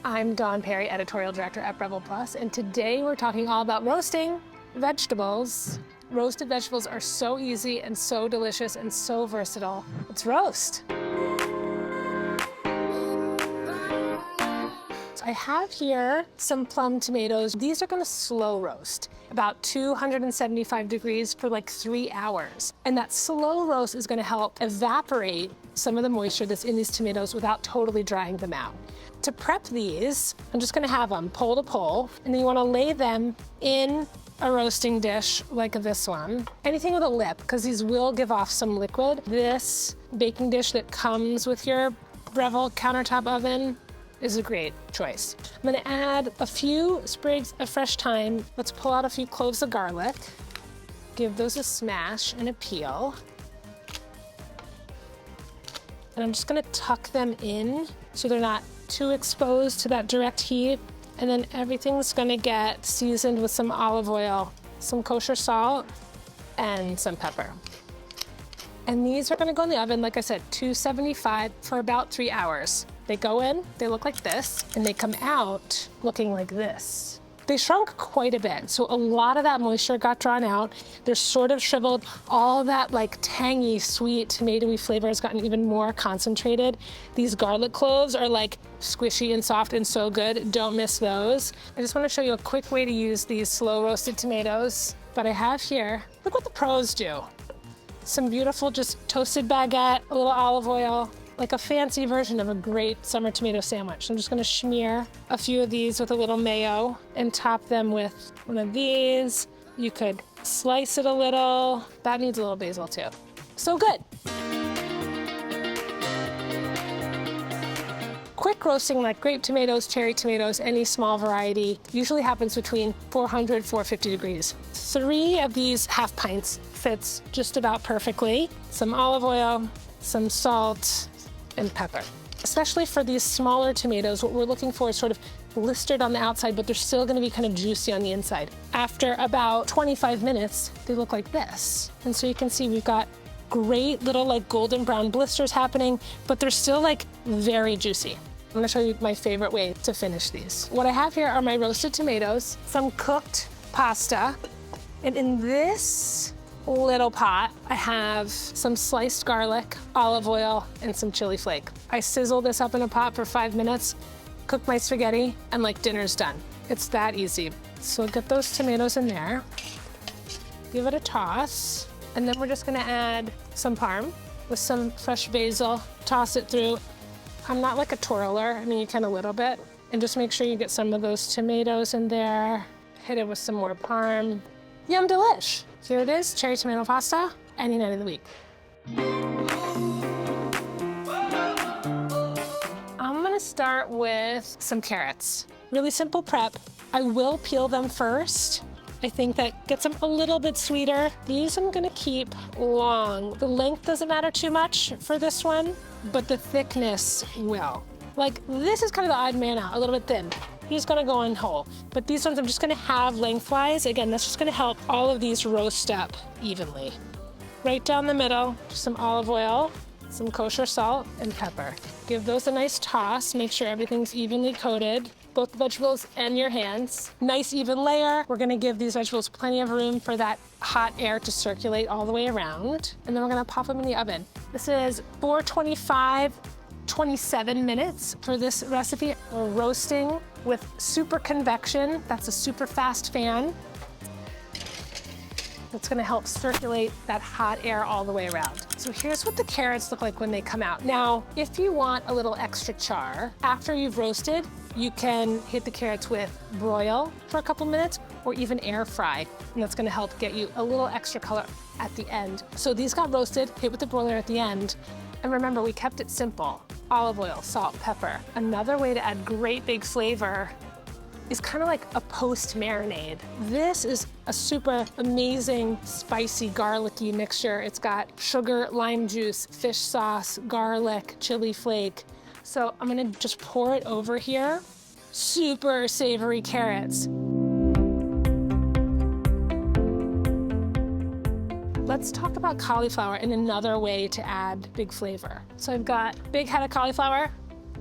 I'm Dawn Perry, Editorial Director at Breville Plus, and today we're talking all about roasting vegetables. Roasted vegetables are so easy and so delicious and so versatile. Let's roast. I have here some plum tomatoes. These are gonna slow roast, about 275 degrees for like 3 hours. And that slow roast is gonna help evaporate some of the moisture that's in these tomatoes without totally drying them out. To prep these, I'm just gonna have them pole to pole, and then you wanna lay them in a roasting dish like this one. Anything with a lip, because these will give off some liquid. This baking dish that comes with your Breville countertop oven is a great choice. I'm gonna add a few sprigs of fresh thyme. Let's pull out a few cloves of garlic. Give those a smash and a peel. And I'm just gonna tuck them in so they're not too exposed to that direct heat. And then everything's gonna get seasoned with some olive oil, some kosher salt, and some pepper. And these are gonna go in the oven, like I said, 275 for about 3 hours. They go in, they look like this, and they come out looking like this. They shrunk quite a bit, so a lot of that moisture got drawn out. They're sort of shriveled. All that like tangy, sweet, tomatoey flavor has gotten even more concentrated. These garlic cloves are like squishy and soft and so good. Don't miss those. I just want to show you a quick way to use these slow roasted tomatoes. But I have here, look what the pros do. Some beautiful just toasted baguette, a little olive oil, like a fancy version of a great summer tomato sandwich. I'm just gonna smear a few of these with a little mayo and top them with one of these. You could slice it a little. That needs a little basil too. So good. Quick roasting like grape tomatoes, cherry tomatoes, any small variety usually happens between 400, 450 degrees. 3 of these half pints fits just about perfectly. Some olive oil, some salt, and pepper. Especially for these smaller tomatoes, what we're looking for is sort of blistered on the outside, but they're still gonna be kind of juicy on the inside. After about 25 minutes, they look like this. And so you can see we've got great little like golden brown blisters happening, but they're still like very juicy. I'm gonna show you my favorite way to finish these. What I have here are my roasted tomatoes, some cooked pasta, and in this little pot, I have some sliced garlic, olive oil, and some chili flake. I sizzle this up in a pot for 5 minutes, cook my spaghetti, and like dinner's done. It's that easy. So get those tomatoes in there, give it a toss, and then we're just gonna add some parm with some fresh basil, toss it through. I'm not like a twirler, I mean you can a little bit, and just make sure you get some of those tomatoes in there, hit it with some more parm. Yum delish. Here it is, cherry tomato pasta, any night of the week. I'm gonna start with some carrots. Really simple prep. I will peel them first. I think that gets them a little bit sweeter. These I'm gonna keep long. The length doesn't matter too much for this one, but the thickness will. Like this is kind of the odd man out, a little bit thin. He's gonna go in whole. But these ones I'm just gonna have lengthwise. Again, that's just gonna help all of these roast up evenly. Right down the middle, some olive oil, some kosher salt, and pepper. Give those a nice toss, make sure everything's evenly coated, both the vegetables and your hands. Nice even layer. We're gonna give these vegetables plenty of room for that hot air to circulate all the way around. And then we're gonna pop them in the oven. This is 425, 27 minutes for this recipe. We're roasting with super convection. That's a super fast fan. That's gonna help circulate that hot air all the way around. So here's what the carrots look like when they come out. Now, if you want a little extra char, after you've roasted, you can hit the carrots with broil for a couple minutes or even air fry. And that's gonna help get you a little extra color at the end. So these got roasted, hit with the broiler at the end. And remember, we kept it simple. Olive oil, salt, pepper. Another way to add great big flavor is kind of like a post marinade. This is a super amazing, spicy, garlicky mixture. It's got sugar, lime juice, fish sauce, garlic, chili flake. So I'm gonna just pour it over here. Super savory carrots. Let's talk about cauliflower and another way to add big flavor. So I've got a big head of cauliflower,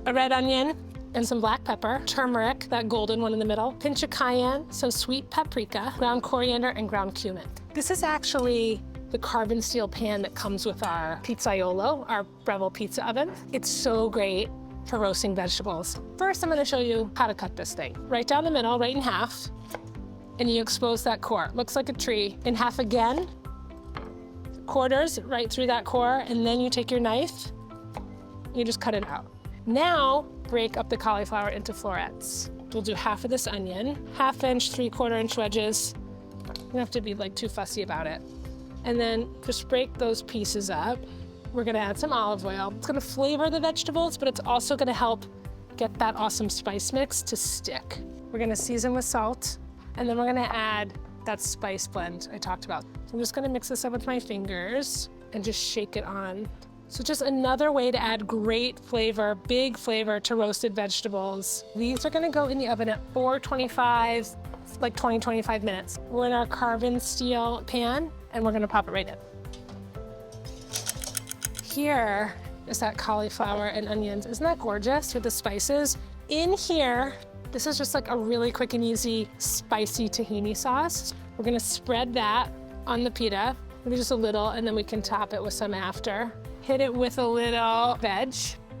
a red onion, and some black pepper, turmeric, that golden one in the middle, pinch of cayenne, some sweet paprika, ground coriander, and ground cumin. This is actually the carbon steel pan that comes with our pizzaiolo, our Breville pizza oven. It's so great for roasting vegetables. First, I'm gonna show you how to cut this thing. Right down the middle, right in half, and you expose that core. Looks like a tree. In half again, quarters right through that core, and then you take your knife, you just cut it out. Now, break up the cauliflower into florets. We'll do half of this onion, 1/2 inch, 3/4 inch wedges. You don't have to be like too fussy about it. And then just break those pieces up. We're gonna add some olive oil. It's gonna flavor the vegetables, but it's also gonna help get that awesome spice mix to stick. We're gonna season with salt, and then we're gonna add that spice blend I talked about. I'm just gonna mix this up with my fingers and just shake it on. So just another way to add great flavor, big flavor to roasted vegetables. These are gonna go in the oven at 425, like 20-25 minutes. We're in our carbon steel pan, and we're gonna pop it right in. Here is that cauliflower and onions. Isn't that gorgeous with the spices? In here, this is just like a really quick and easy spicy tahini sauce. We're gonna spread that on the pita, maybe just a little, and then we can top it with some after. Hit it with a little veg.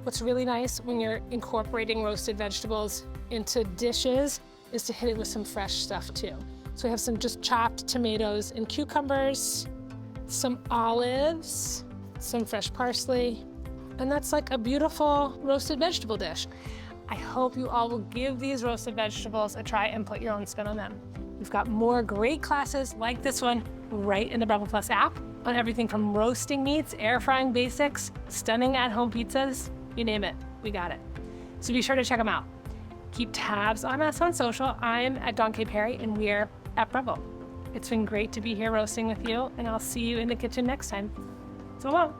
What's really nice when you're incorporating roasted vegetables into dishes is to hit it with some fresh stuff too. So we have some just chopped tomatoes and cucumbers, some olives, some fresh parsley, and that's like a beautiful roasted vegetable dish. I hope you all will give these roasted vegetables a try and put your own spin on them. We've got more great classes like this one right in the Breville Plus app on everything from roasting meats, air frying basics, stunning at-home pizzas, you name it, we got it. So be sure to check them out. Keep tabs on us on social. I'm at Dawn K. Perry, and we're at Breville. It's been great to be here roasting with you, and I'll see you in the kitchen next time. So long.